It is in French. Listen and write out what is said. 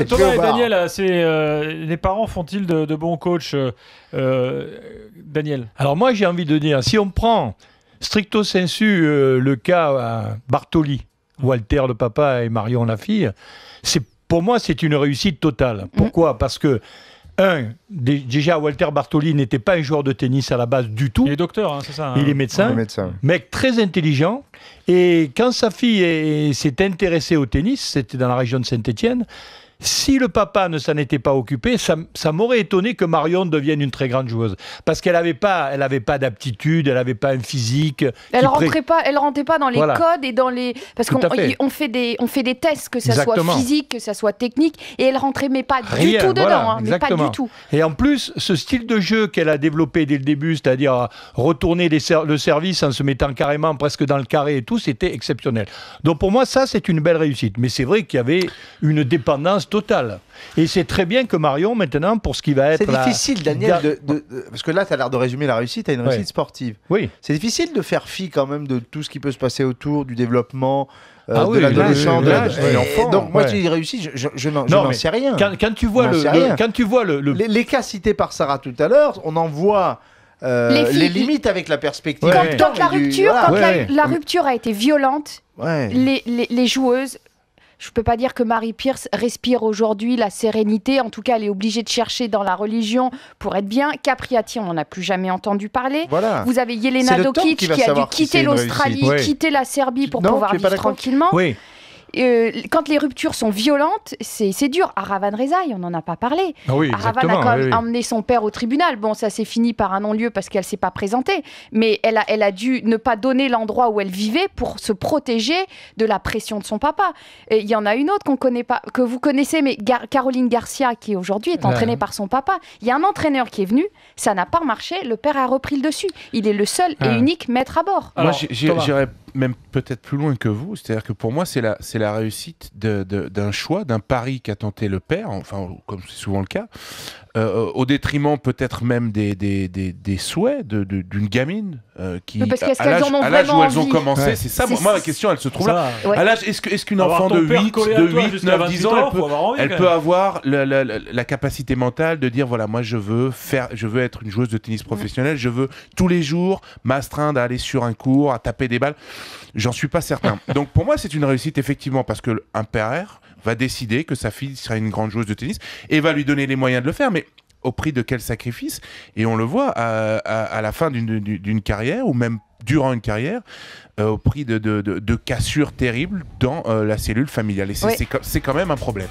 Thomas et Daniel, les parents font-ils de bons coachs, Daniel? Alors moi j'ai envie de dire, si on prend stricto sensu le cas Bartoli, Walter le papa et Marion la fille, pour moi c'est une réussite totale. Pourquoi? Parce que déjà Walter Bartoli n'était pas un joueur de tennis à la base du tout. Il est docteur, hein, c'est ça. Il est médecin, mec très intelligent. Et quand sa fille s'est intéressée au tennis, c'était dans la région de Saint-Étienne, si le papa ne s'en était pas occupé, ça m'aurait étonné que Marion devienne une très grande joueuse. Parce qu'elle n'avait pas d'aptitude, elle n'avait pas un physique. Elle rentrait pas dans les codes et dans les. Parce qu'on fait des tests, que ça soit physique, que ça soit technique, et elle rentrait mais pas du tout dedans. Mais pas du tout. Et en plus, ce style de jeu qu'elle a développé dès le début, c'est-à-dire retourner le service en se mettant carrément presque dans le carré et tout, c'était exceptionnel. Donc pour moi, ça, c'est une belle réussite. Mais c'est vrai qu'il y avait une dépendance totale. Et c'est très bien que Marion, maintenant, pour ce qui va être... C'est difficile, Daniel, parce que là, tu as l'air de résumer la réussite à une réussite sportive. Oui. C'est difficile de faire fi quand même de tout ce qui peut se passer autour, du développement, de l'adolescent, de l'enfant. Donc moi, je dis réussite, je n'en sais rien. Quand tu vois les cas cités par Sarah tout à l'heure, on en voit... les limites avec la perspective. Quand la rupture a été violente, les joueuses... Je ne peux pas dire que Marie Pierce respire aujourd'hui la sérénité. En tout cas, elle est obligée de chercher dans la religion pour être bien. Capriati, on n'en a plus jamais entendu parler. Voilà. Vous avez Jelena Dokic qui a dû quitter l'Australie, quitter la Serbie pour pouvoir vivre tranquillement. Oui. Quand les ruptures sont violentes, c'est dur. Aravan Rezaï, on n'en a pas parlé. Aravan a quand même emmené son père au tribunal. Bon, ça s'est fini par un non-lieu parce qu'elle ne s'est pas présentée. Mais elle a dû ne pas donner l'endroit où elle vivait pour se protéger de la pression de son papa. Il y en a une autre qu'on connaît pas, que vous connaissez, mais Caroline Garcia, qui aujourd'hui est entraînée par son papa. Il y a un entraîneur qui est venu, ça n'a pas marché, le père a repris le dessus. Il est le seul et unique maître à bord. Alors, moi, j'irais même peut-être plus loin que vous, c'est-à-dire que pour moi, c'est la réussite d'un choix, d'un pari qu'a tenté le père, enfin, comme c'est souvent le cas, au détriment peut-être même des souhaits d'une gamine qui, à l'âge où elles ont commencé, c'est ça, moi la question elle se trouve là. À l'âge, est-ce qu'une enfant de 8, 9, 10 ans, elle peut avoir la capacité mentale de dire voilà, moi je veux être une joueuse de tennis professionnelle, je veux tous les jours m'astreindre à aller sur un court, à taper des balles. J'en suis pas certain. Donc pour moi c'est une réussite effectivement parce qu'un père va décider que sa fille sera une grande joueuse de tennis et va lui donner les moyens de le faire, mais au prix de quel sacrifice? Et on le voit à la fin d'une carrière ou même durant une carrière, au prix de cassures terribles dans la cellule familiale. Et c'est quand même un problème.